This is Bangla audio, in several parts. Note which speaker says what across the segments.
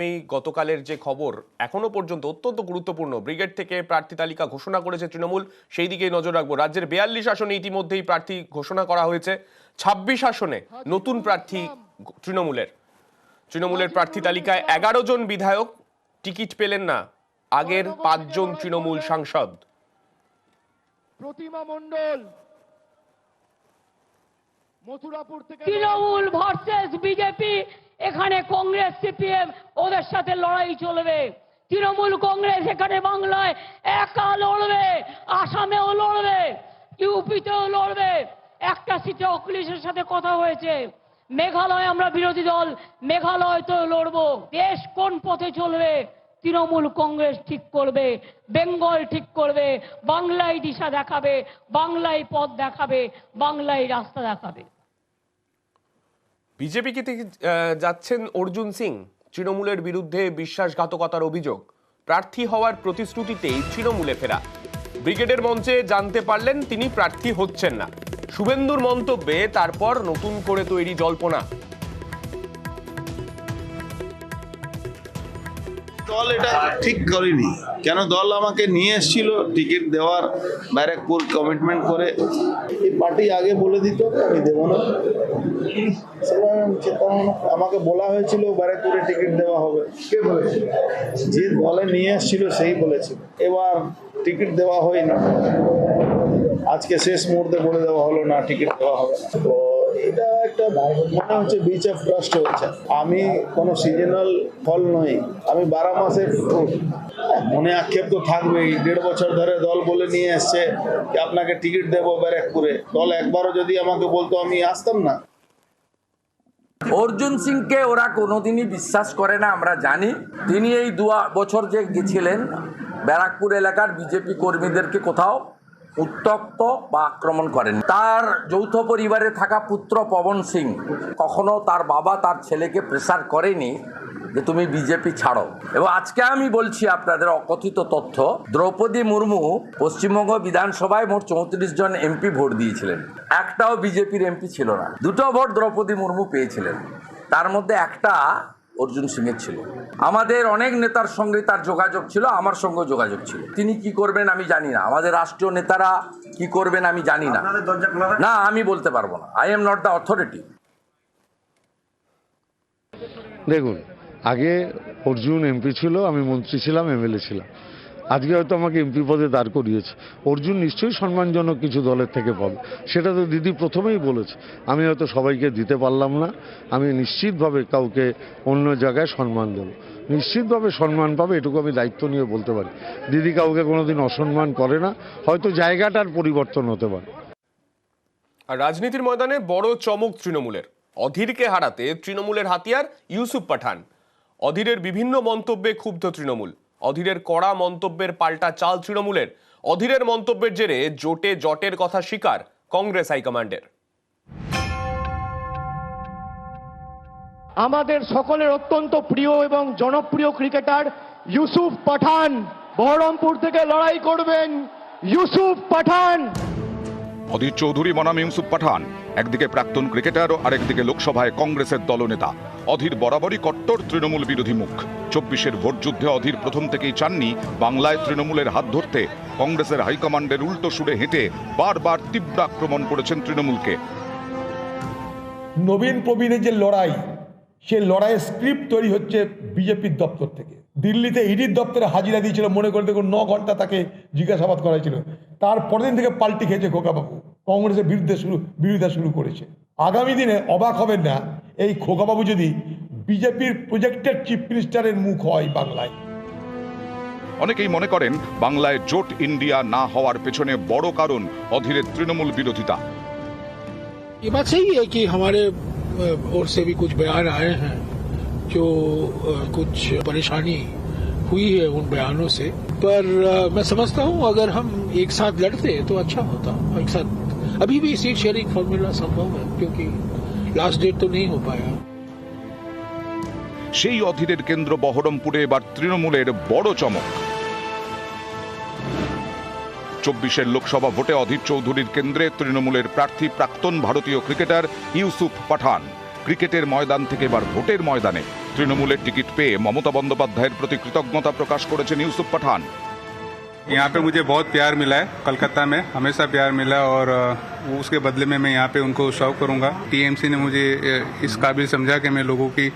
Speaker 1: এই গতকালের যে খবর এখনো পর্যন্ত অত্যন্ত গুরুত্বপূর্ণ, ব্রিগেড থেকে প্রার্থী তালিকা ঘোষণা করেছে তৃণমূল, সেই দিকেই নজর রাখবো। রাজ্যের 42 আসনে ইতিমধ্যেই প্রার্থী ঘোষণা করা হয়েছে। 26 আসনে নতুন প্রার্থী তৃণমূলের প্রার্থী তালিকায় 11 জন বিধায়ক টিকিট পেলেন না আগের 5 জন তৃণমূল সাংসদ।
Speaker 2: প্রতিমা মণ্ডল মথুরাপুর থেকে
Speaker 3: তৃণমূল ভার্সেস বিজেপি, এখানে কংগ্রেস সিপিএম ওদের সাথে লড়াই চলবে। তৃণমূল কংগ্রেস এখানে বাংলায় একা লড়বে, আসামেও লড়বে, ইউপিতেও লড়বে। একটা সিটে অখিলেশের সাথে কথা হয়েছে, মেঘালয় আমরা বিরোধী দল, মেঘালয় তো লড়বো। দেশ কোন পথে চলবে তৃণমূল কংগ্রেস ঠিক করবে, বেঙ্গল ঠিক করবে, বাংলায় দিশা দেখাবে, বাংলায় পথ দেখাবে, বাংলায় রাস্তা দেখাবে।
Speaker 1: বিজেপি থেকে যাচ্ছেন অর্জুন সিং, তৃণমূলের বিরুদ্ধে বিশ্বাসঘাতকতার অভিযোগ। প্রার্থী হওয়ার প্রতিশ্রুতিতেই তৃণমূলে ফেরা। ব্রিগেডের মঞ্চে জানতে পারলেন তিনি প্রার্থী হচ্ছেন না। শুভেন্দুর মন্তব্যে তারপর নতুন করে তৈরি জল্পনা।
Speaker 4: দল এটা ঠিক করেনি কেন? দল আমাকে নিয়ে এসেছিল টিকিট দেওয়ার, ব্যারাকপুর কমিটমেন্ট করে। এই পার্টি আগে বলে দিত আমি দেবো না, আমাকে বলা হয়েছিল ব্যারাকপুরে টিকিট দেওয়া হবে। কে বলেছিল? যে দলে নিয়ে এসেছিল সেই বলেছিল। এবার টিকিট দেওয়া হয়নি, আজকে শেষ মুহূর্তে বলে দেওয়া হলো না টিকিট দেওয়া হবে। তো এটা একটা মনে হচ্ছে বিচ অফ ট্রাস্ট হয়েছে। আমি কোনো সিজনাল ফল নই, আমি 12 মাসের ফ্রুট। মনে আক্ষেপ তো থাকবেই। 1.5 বছর ধরে দল বলে নিয়ে এসছে যে আপনাকে টিকিট দেবো ব্যারাকপুরে। দল একবারও যদি আমাকে বলতো আমি আসতাম না।
Speaker 5: অর্জুন সিংকে ওরা কোনোদিনই বিশ্বাস করে না, আমরা জানি। তিনি এই 2 বছর যে গেছিলেন ব্যারাকপুর এলাকার বিজেপি কর্মীদেরকে কোথাও উত্ত্যক্ত বা আক্রমণ করেন। তার যৌথ পরিবারে থাকা পুত্র পবন সিং কখনো তার বাবা তার ছেলেকে প্রেসার করেনি যে তুমি বিজেপি ছাড়ো। এবং আজকে আমি বলছি আপনাদের অকথিত তথ্য, দ্রৌপদী মুর্মু পশ্চিমবঙ্গ বিধানসভায় মোট 34 জন এমপি ভোট দিয়েছিলেন, একটাও বিজেপির এমপি ছিল না। 2টো ভোট দ্রৌপদী মুর্মু পেয়েছিলেন, তার মধ্যে একটা অর্জুন সিংয়ের ছিল। আমাদের অনেক নেতার সঙ্গে তার যোগাযোগ ছিল, আমার সঙ্গে যোগাযোগ ছিল। তিনি কি করবেন আমি জানি না, আমাদের রাষ্ট্রীয় নেতারা কি করবেন আমি জানি না, না আমি বলতে পারবো না। I am not the authority.
Speaker 6: দেখুন, আগে অর্জুন এমপি ছিল, আমি মন্ত্রী ছিলাম, এমএলএ ছিলাম। আজকে হয়তো আমাকে এমপি পদে দাঁড় করিয়েছে। অর্জুন নিশ্চয়ই সম্মানজনক কিছু দলের থেকে পাবে, সেটা তো দিদি প্রথমেই বলেছে। আমি হয়তো সবাইকে দিতে পারলাম না, আমি নিশ্চিতভাবে কাউকে অন্য জায়গায় সম্মান দেবো, নিশ্চিতভাবে সম্মান পাবে, এটুকু আমি দায়িত্ব নিয়ে বলতে পারি। দিদি কাউকে কোনোদিন অসম্মান করে না, হয়তো জায়গাটার পরিবর্তন হতে পারে।
Speaker 1: আর রাজনীতির ময়দানে বড় চমক তৃণমূলের। অধীরকে হারাতে তৃণমূলের হাতিয়ার ইউসুফ পাঠান। অধীরের বিভিন্ন মন্তব্যে ক্ষুব্ধ তৃণমূল। অধীরের কড়া মন্তব্যের পাল্টা চাল তৃণমূলের। অধীরের মন্তব্যের জেরে জটের কথা স্বীকার কংগ্রেস হাইকমান্ডের।
Speaker 2: আমাদের সকলের অত্যন্ত প্রিয় এবং জনপ্রিয় ক্রিকেটার ইউসুফ পাঠান বহরমপুর থেকে লড়াই করবেন। ইউসুফ পাঠান।
Speaker 7: অধীর চৌধুরী বনাম ইউসুফ পাঠান, একদিকে প্রাক্তন ক্রিকেটার ও আরেকদিকে লোকসভায় কংগ্রেসের দলনেতা। অধীর বরাবরই কট্টর তৃণমূল বিরোধী মুখ। 24-এর ভোট যুদ্ধে অধীর প্রথম থেকেই চাননি বাংলায় তৃণমূলের হাত ধরতে। কংগ্রেসের হাইকমান্ডের উল্টো সুরে হেঁটে বারবার তীব্র আক্রমণ করেছেন তৃণমূলকে।
Speaker 8: নবীন প্রবীণের যে লড়াই, সে লড়াইয়ের স্ক্রিপ্ট তৈরি হচ্ছে বিজেপির দপ্তর থেকে। দিল্লিতে ইডির দপ্তরে হাজিরা দিয়েছিল, মনে করে দেখুন 9 ঘন্টা তাকে জিজ্ঞাসাবাদ করা হয়েছিল। তার পরের দিন থেকে পাল্টি খেয়েছে খোকাবাবু, কংগ্রেসের বিরোধিতা শুরু করেছে। আগামী দিনে অবাক হবেন না এই খোকাবাবু যদি বিজেপির প্রজেক্টেড চিফ মিনিস্টারের মুখ হয় বাংলায়।
Speaker 7: অনেকেই মনে করেন বাংলায় জোট ইন্ডিয়া না হওয়ার পেছনে বড় কারণ অধীরের তৃণমূল বিরোধিতা।
Speaker 9: ये बात सही है कि हमारे ओर से भी कुछ बयान आए हैं जो कुछ परेशानी हुई है उन बयानों से, पर मैं समझता हूं अगर हम एक साथ लड़ते तो अच्छा होता। एक साथ अभी भी सीट शेयरिंग फॉर्मूला संभव है क्योंकि लास्ट डेट तो नहीं हो पाया।
Speaker 7: সেই অধীরের কেন্দ্র বহরমপুরে এবার তৃণমূলের বড় চমক। 24-এর লোকসভা ভোটে অধীর চৌধুরীর কেন্দ্রে তৃণমূলের প্রার্থী প্রাক্তন ভারতীয় ক্রিকেটার ইউসুফ পাঠান। ক্রিকেটের ময়দান থেকে এবার ভোটের ময়দানে তৃণমূলের টিকিট পেয়ে মমতা বন্দ্যোপাধ্যায়ের প্রতি কৃতজ্ঞতা প্রকাশ করেছেন ইউসুফ পাঠান।
Speaker 10: यहाँ पे मुझे बहुत प्यार मिला है, कलकत्ता में हमेशा प्यार मिला और उसके बदले में मैं यहाँ पे उनको सर्व करूँगा। टीएमसी ने मुझे इस काबिल समझा कि मैं लोगों की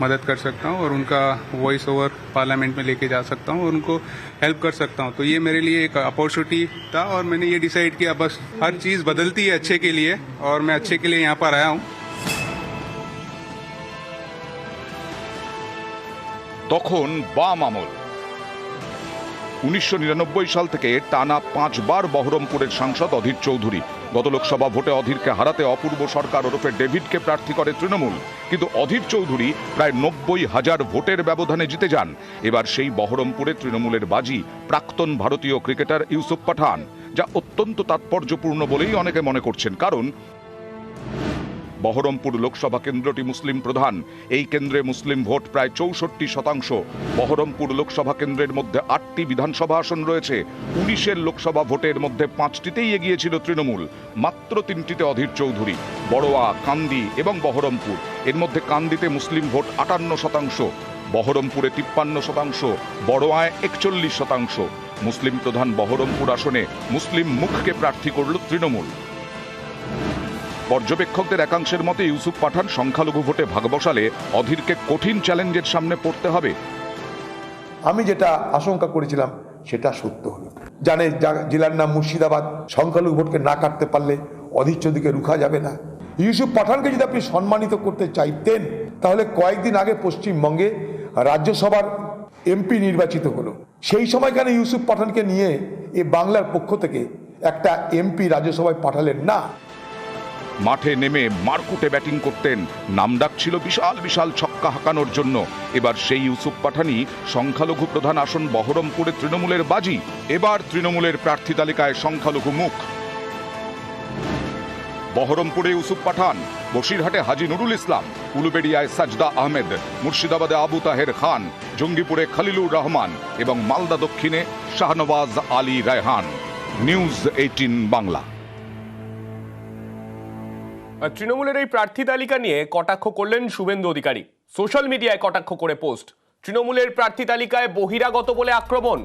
Speaker 10: मदद कर सकता हूँ और उनका वॉइस ओवर पार्लियामेंट में लेके जा सकता हूँ और उनको हेल्प कर सकता हूँ। तो ये मेरे लिए एक अपॉर्चुनिटी था और मैंने ये डिसाइड किया बस हर चीज़ बदलती है अच्छे के लिए और मैं अच्छे के लिए यहाँ पर आया हूँ।
Speaker 7: তখন বাম আমল। 1999 সাল থেকে টানা 5 বার বহরমপুরের সাংসদ অধীর চৌধুরী। গত লোকসভা ভোটে অধীরকে হারাতে অপূর্ব সরকার ওরফে ডেভিডকে প্রার্থী করে তৃণমূল, কিন্তু অধীর চৌধুরী প্রায় 90,000 ভোটের ব্যবধানে জিতে যান। এবার সেই বহরমপুরে তৃণমূলের বাজি প্রাক্তন ভারতীয় ক্রিকেটার ইউসুফ পাঠান, যা অত্যন্ত তাৎপর্যপূর্ণ বলেই অনেকে মনে করছেন। কারণ বহরমপুর লোকসভা কেন্দ্রটি মুসলিম প্রধান। এই কেন্দ্রে মুসলিম ভোট প্রায় 64%। বহরমপুর লোকসভা কেন্দ্রের মধ্যে 8টি বিধানসভা আসন রয়েছে। 19-এর লোকসভা ভোটের মধ্যে 5টিতেই এগিয়ে ছিল তৃণমূল, মাত্র 3টিতে অধীর চৌধুরী। বড়োয়া, কান্দি এবং বহরমপুর, এর মধ্যে কান্দিতে মুসলিম ভোট 58%, বহরমপুরে 53%, বড়োয়ায় 41%। মুসলিম প্রধান বহরমপুর আসনে মুসলিম মুখকে প্রার্থী করল তৃণমূল। পর্যবেক্ষকদের একাংশের মতে ইউসুফ পাঠান সংখ্যালঘু ভোটে ভাগ বসালে অধীরকে কঠিন চ্যালেঞ্জের সামনে পড়তে হবে।
Speaker 8: আমি যেটা আশঙ্কা করেছিলাম সেটা সত্য হলো। জানে জেলার নাম মুর্শিদাবাদ, সংখ্যালঘু ভোটকে না কাটতে পারলে অধীর চৌধুরীকে রুখা যাবে না। ইউসুফ পাঠানকে যদি আপনি সম্মানিত করতে চাইতেন তাহলে কয়েকদিন আগে পশ্চিমবঙ্গে রাজ্যসভার এমপি নির্বাচিত হলো, সেই সময় কেন ইউসুফ পাঠানকে নিয়ে এই বাংলার পক্ষ থেকে একটা এমপি রাজ্যসভায় পাঠালেন না?
Speaker 7: মাঠে নেমে মারকুটে ব্যাটিং করতেন, নামডাক ছিল বিশাল বিশাল ছক্কা হাঁকানোর জন্য। এবার সেই ইউসুফ পাঠানই সংখ্যালঘু প্রধান আসন বহরমপুরে তৃণমূলের বাজি। এবার তৃণমূলের প্রার্থী তালিকায় সংখ্যালঘু মুখ। বহরমপুরে ইউসুফ পাঠান, বসিরহাটে হাজী নুরুল ইসলাম, উলুবেড়িয়ায় সাজদা আহমেদ, মুর্শিদাবাদে আবু তাহের খান, জঙ্গিপুরে খলিলুর রহমান এবং মালদা দক্ষিণে শাহনওয়াজ আলী রায়হান। নিউজ 18 বাংলা।
Speaker 1: তৃণমূলের এই প্রার্থী তালিকা নিয়ে কটাক্ষ করলেন শুভেন্দু অধিকারী। সোশ্যাল মিডিয়ায় কটাক্ষ করে পোস্ট। তৃণমূলের প্রার্থী তালিকায় বহিরাগত বলে আক্রমণ।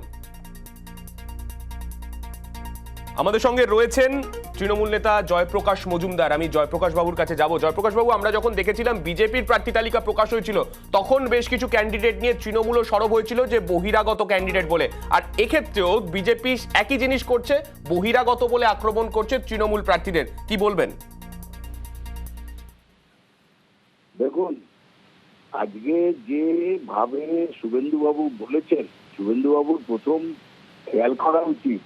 Speaker 1: আমাদের সঙ্গে রয়েছেন তৃণমূল নেতা জয়প্রকাশ মজুমদার। আমি জয়প্রকাশ বাবুর কাছে যাব। জয়প্রকাশ বাবু, আমরা যখন দেখেছিলাম বিজেপির প্রার্থী তালিকা প্রকাশ হয়েছিল তখন বেশ কিছু ক্যান্ডিডেট নিয়ে তৃণমূলও সরব হয়েছিল যে বহিরাগত ক্যান্ডিডেট বলে, আর এক্ষেত্রেও বিজেপি একই জিনিস করছে, বহিরাগত বলে আক্রমণ করছে তৃণমূল প্রার্থীদের। কি বলবেন?
Speaker 11: দেখুন, আজকে যেভাবে শুভেন্দুবাবু বলেছেন, শুভেন্দুবাবুর প্রথম খেয়াল করা উচিত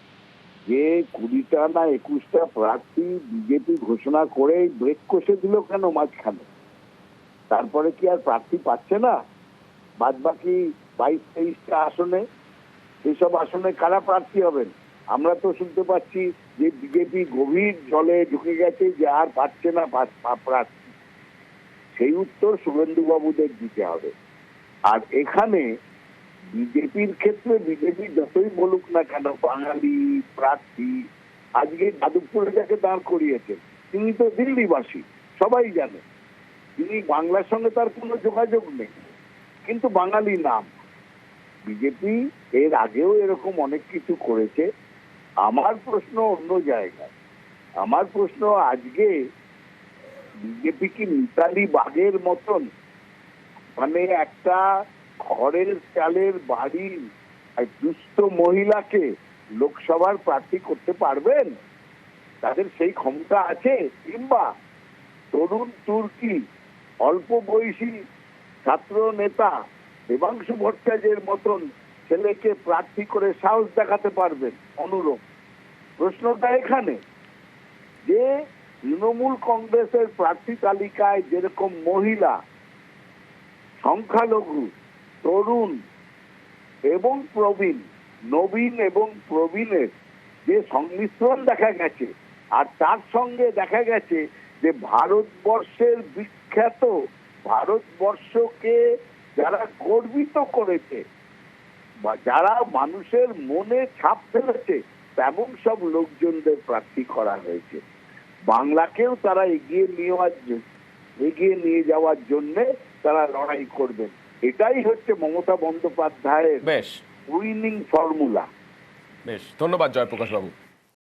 Speaker 11: যে 20টা না 21টা প্রার্থী বিজেপি ঘোষণা করে ব্রেক কষে দিল কেন মাঝখানে? তারপরে কি আর প্রার্থী পাচ্ছে না? বাদ বাকি 22-23টা আসনে, সেসব আসনে কারা প্রার্থী হবেন? আমরা তো শুনতে পাচ্ছি যে বিজেপি গভীর জলে ঢুকে গেছে, যে আর পাচ্ছে না প্রার্থী। সেই উত্তর শুভেন্দু বাবুদের দিতে হবে। আর এখানে বিজেপির ক্ষেত্রে বিজেপি যতই বলুক না কেন বাঙালি প্রার্থী, আজকে যাদবপুরে যাকে দাঁড় করিয়েছে তিনি তো দিল্লিবাসী, সবাই জানে। তিনি বাংলার সঙ্গে তার কোনো যোগাযোগ নেই, কিন্তু বাঙালি নাম। বিজেপি এর আগেও এরকম অনেক কিছু করেছে। আমার প্রশ্ন অন্য জায়গায়। আমার প্রশ্ন, আজকে বিজেপি কি মিতালি বাগের মতন মানে একটা ঘরের চালের বাড়ির দুস্থ মহিলাকে লোকসভার প্রার্থী করতে পারবেন? তাদের সেই ক্ষমতা আছে? কিংবা তরুণ তুর্কি অল্প বয়সী ছাত্র নেতা দেবাংশু ভট্টাচার্যের মতন ছেলেকে প্রার্থী করে সাহস দেখাতে পারবেন? অনুরূপ প্রশ্নটা এখানে, যে তৃণমূল কংগ্রেসের প্রার্থী তালিকায় যেরকম মহিলা, সংখ্যালঘু, তরুণ এবং প্রবীণ, নবীন এবং প্রবীণের যে সংমিশ্রণ দেখা গেছে, আর তার সঙ্গে দেখা গেছে যে ভারতবর্ষের বিখ্যাত, ভারতবর্ষকে যারা গর্বিত করেছে বা যারা মানুষের মনে ছাপ ফেলেছে, তেমন সব লোকজনদের প্রার্থী করা হয়েছে। বাংলাকেও তারা এগিয়ে নিয়ে যাওয়ার জন্য তারা লড়াই করবেন। এটাই হচ্ছে মমতা বন্দ্যোপাধ্যায়ের
Speaker 1: বেশ
Speaker 11: উইনিং ফর্মুলা।
Speaker 1: বেশ, ধন্যবাদ জয়প্রকাশ বাবু।